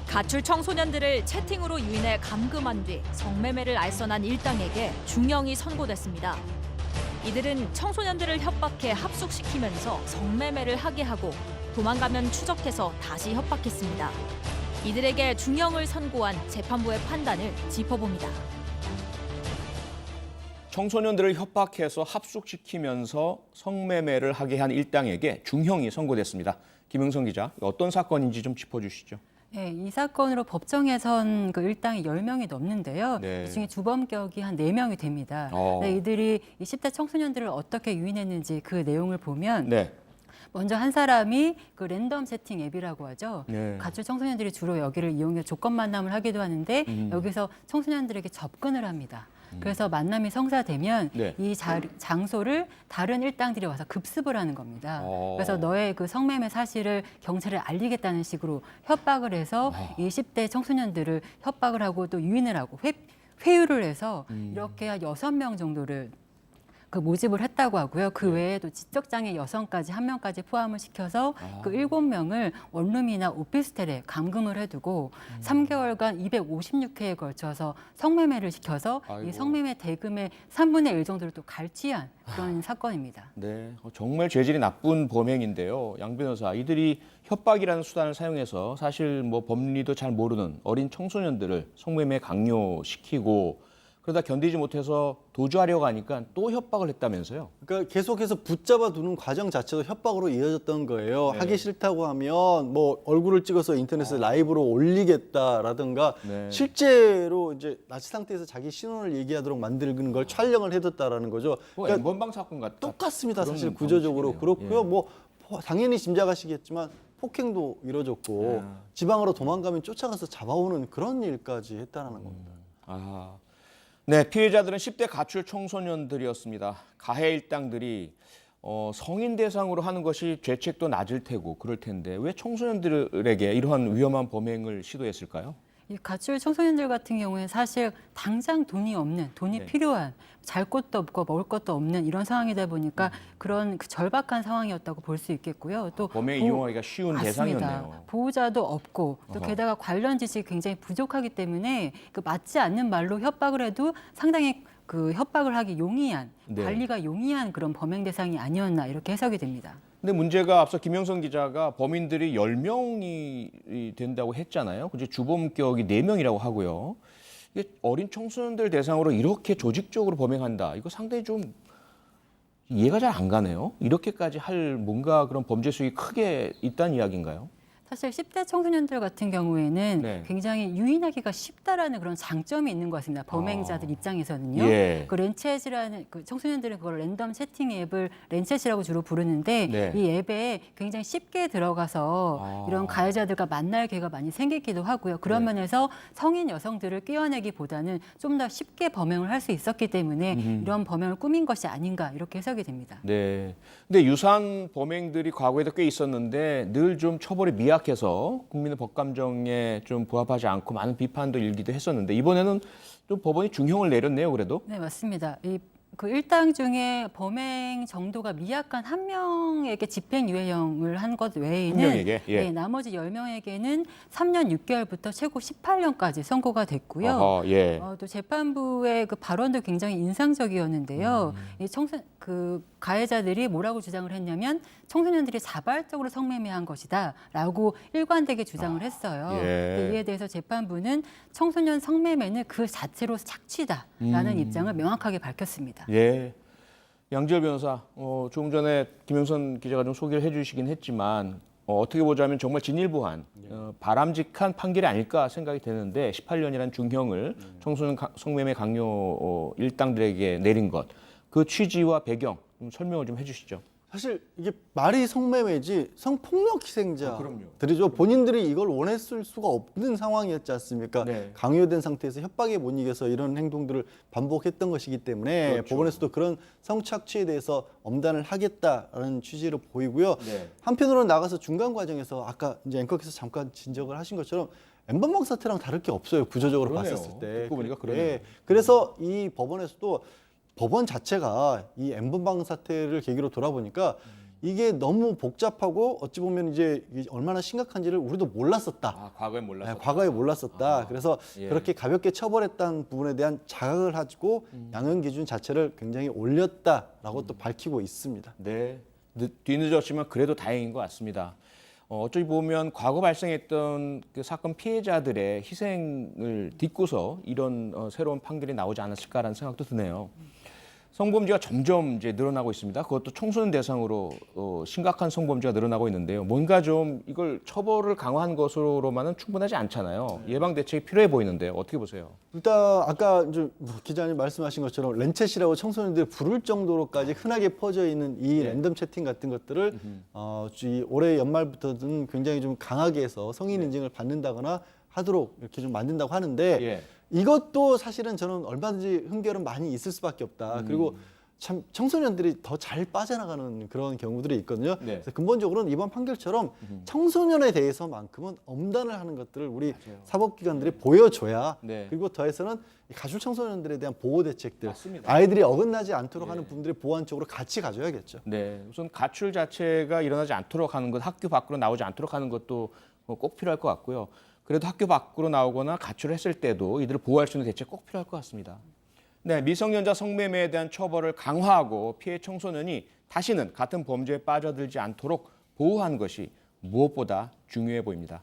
가출 청소년들을 채팅으로 유인해 감금한 뒤 성매매를 알선한 일당에게 중형이 선고됐습니다. 이들은 청소년들을 협박해 합숙시키면서 성매매를 하게 하고 도망가면 추적해서 다시 협박했습니다. 이들에게 중형을 선고한 재판부의 판단을 짚어봅니다. 청소년들을 협박해서 합숙시키면서 성매매를 하게 한 일당에게 중형이 선고됐습니다. 김영선 기자, 어떤 사건인지 좀 짚어주시죠. 네, 이 사건으로 법정에 선 그 일당이 10명이 넘는데요. 네. 그중에 주범격이 한 4명이 됩니다. 네, 이들이 이 10대 청소년들을 어떻게 유인했는지 그 내용을 보면 네. 먼저 한 사람이 그 랜덤 채팅 앱이라고 하죠. 네. 가출 청소년들이 주로 여기를 이용해 조건 만남을 하기도 하는데 여기서 청소년들에게 접근을 합니다. 그래서 만남이 성사되면 네. 이 장소를 다른 일당들이 와서 급습을 하는 겁니다. 어. 그래서 너의 그 성매매 사실을 경찰에 알리겠다는 식으로 협박을 해서 이 10대 청소년들을 협박을 하고 또 유인을 하고 회유를 해서 이렇게 한 6명 정도를 그 모집을 했다고 하고요. 그 외에 또 지적장애 여성까지 한 명까지 포함을 시켜서 그 7명을 원룸이나 오피스텔에 감금을 해두고 3개월간 256회에 걸쳐서 성매매를 시켜서 아이고. 이 성매매 대금의 3분의 1 정도를 또 갈취한 그런 사건입니다. 네, 정말 죄질이 나쁜 범행인데요. 양 변호사, 이들이 협박이라는 수단을 사용해서 사실 뭐 법리도 잘 모르는 어린 청소년들을 성매매 강요시키고 그러다 견디지 못해서 도주하려고 하니까 또 협박을 했다면서요? 그러니까 계속해서 붙잡아 두는 과정 자체도 협박으로 이어졌던 거예요. 네. 하기 싫다고 하면 뭐 얼굴을 찍어서 인터넷에 라이브로 올리겠다라든가 네. 실제로 이제 나치 상태에서 자기 신원을 얘기하도록 만드는 걸 촬영을 해뒀다라는 거죠. 뭐 그러니까 N번방 사건 같다. 똑같습니다. 그런 사실 구조적으로 방식이네요. 그렇고요. 예. 뭐 당연히 짐작하시겠지만 폭행도 이뤄졌고 지방으로 도망가면 쫓아가서 잡아오는 그런 일까지 했다는 겁니다. 아, 네, 피해자들은 10대 가출 청소년들이었습니다. 가해 일당들이 성인 대상으로 하는 것이 죄책도 낮을 테고 그럴 텐데 왜 청소년들에게 이러한 위험한 범행을 시도했을까요? 이 가출 청소년들 같은 경우에는 사실 당장 돈이 없는, 돈이 네. 필요한, 잘 것도 없고 먹을 것도 없는 이런 상황이다 보니까 그런 그 절박한 상황이었다고 볼 수 있겠고요. 또 범행에 이용하기가 쉬운 맞습니다. 대상이었네요. 보호자도 없고 또 어허. 게다가 관련 지식이 굉장히 부족하기 때문에 그 맞지 않는 말로 협박을 해도 상당히 그 협박을 하기 용이한, 네. 관리가 용이한 그런 범행 대상이 아니었나 이렇게 해석이 됩니다. 근데 문제가 앞서 김영선 기자가 범인들이 10명이 된다고 했잖아요. 그제 주범격이 4명이라고 하고요. 이게 어린 청소년들 대상으로 이렇게 조직적으로 범행한다. 이거 상당히 좀 이해가 잘 안 가네요. 이렇게까지 할 뭔가 그런 범죄 수익이 크게 있다는 이야기인가요? 사실 10대 청소년들 같은 경우에는 네. 굉장히 유인하기가 쉽다라는 그런 장점이 있는 것 같습니다. 범행자들 입장에서는요. 예. 그 렌챗이라는 그 청소년들은 그걸 랜덤 채팅 앱을 렌챗이라고 주로 부르는데 네. 이 앱에 굉장히 쉽게 들어가서 이런 가해자들과 만날 기회가 많이 생기기도 하고요. 그런 네. 면에서 성인 여성들을 끼워내기보다는 좀 더 쉽게 범행을 할 수 있었기 때문에 이런 범행을 꾸민 것이 아닌가 이렇게 해석이 됩니다. 네. 근데 유사한 범행들이 과거에도 꽤 있었는데 늘 좀 처벌이 미약해서 국민의 법감정에 좀 부합하지 않고 많은 비판도 일기도 했었는데 이번에는 좀 법원이 중형을 내렸네요, 그래도. 네, 맞습니다. 그 일당 중에 범행 정도가 미약한 한 명에게 집행유예형을 한 것 외에는 한 명에게? 예. 네, 나머지 10명에게는 3년 6개월부터 최고 18년까지 선고가 됐고요. 어허, 예. 또 재판부의 그 발언도 굉장히 인상적이었는데요. 음. 이 그 가해자들이 뭐라고 주장을 했냐면 청소년들이 자발적으로 성매매한 것이다라고 일관되게 주장을 했어요. 예. 근데 이에 대해서 재판부는 청소년 성매매는 그 자체로 착취다라는 입장을 명확하게 밝혔습니다. 예. 양지열 변호사, 조금 전에 김영선 기자가 좀 소개를 해주시긴 했지만 어떻게 보자면 정말 진일보한 바람직한 판결이 아닐까 생각이 되는데 18년이라는 중형을 청소년 성매매 강요 일당들에게 내린 것, 그 취지와 배경 좀 설명을 좀 해주시죠. 사실 이게 말이 성매매지 성폭력 그럼요. 희생자들이죠. 본인들이 이걸 원했을 수가 없는 상황이었지 않습니까? 네. 강요된 상태에서 협박에 못 이겨서 이런 행동들을 반복했던 것이기 때문에 그렇죠. 법원에서도 그런 성착취에 대해서 엄단을 하겠다라는 취지로 보이고요. 네. 한편으로는 나가서 중간 과정에서 아까 이제 앵커께서 잠깐 진적을 하신 것처럼 N번방 사태랑 다를 게 없어요. 구조적으로 그러네요. 봤었을 때. 듣고 보니까 그러네요. 예. 그래서 이 법원에서도 법원 자체가 이 N번방 사태를 계기로 돌아보니까 이게 너무 복잡하고 어찌 보면 이제 이게 얼마나 심각한지를 우리도 몰랐었다. 아, 과거에 몰랐었다. 네, 과거에 몰랐었다. 그래서 예. 그렇게 가볍게 처벌했다는 부분에 대한 자각을 하고 양형 기준 자체를 굉장히 올렸다라고 또 밝히고 있습니다. 네, 뒤늦었지만 그래도 다행인 것 같습니다. 어찌 보면 과거 발생했던 그 사건 피해자들의 희생을 딛고서 이런 새로운 판결이 나오지 않았을까라는 생각도 드네요. 성범죄가 점점 이제 늘어나고 있습니다. 그것도 청소년 대상으로 심각한 성범죄가 늘어나고 있는데요. 뭔가 좀 이걸 처벌을 강화한 것으로만은 충분하지 않잖아요. 예방 대책이 필요해 보이는데요. 어떻게 보세요? 일단 아까 이제 기자님 말씀하신 것처럼 렌챗이라고 청소년들이 부를 정도로까지 흔하게 퍼져 있는 이 랜덤 채팅 같은 것들을 이 올해 연말부터는 굉장히 좀 강하게 해서 성인 인증을 받는다거나 하도록 이렇게 좀 만든다고 하는데 예. 이것도 사실은 저는 얼마든지 흠결은 많이 있을 수밖에 없다. 그리고 참 청소년들이 더 잘 빠져나가는 그런 경우들이 있거든요. 네. 그래서 근본적으로는 이번 판결처럼 청소년에 대해서만큼은 엄단을 하는 것들을 우리 사법기관들이 보여줘야 네. 그리고 더해서는 이 가출 청소년들에 대한 보호 대책들 맞습니다. 아이들이 어긋나지 않도록 예. 하는 부분들이 보완 쪽으로 같이 가져야겠죠. 네, 우선 가출 자체가 일어나지 않도록 하는 것, 학교 밖으로 나오지 않도록 하는 것도 꼭 필요할 것 같고요. 그래도 학교 밖으로 나오거나 가출을 했을 때도 이들을 보호할 수 있는 대책 꼭 필요할 것 같습니다. 네, 미성년자 성매매에 대한 처벌을 강화하고 피해 청소년이 다시는 같은 범죄에 빠져들지 않도록 보호하는 것이 무엇보다 중요해 보입니다.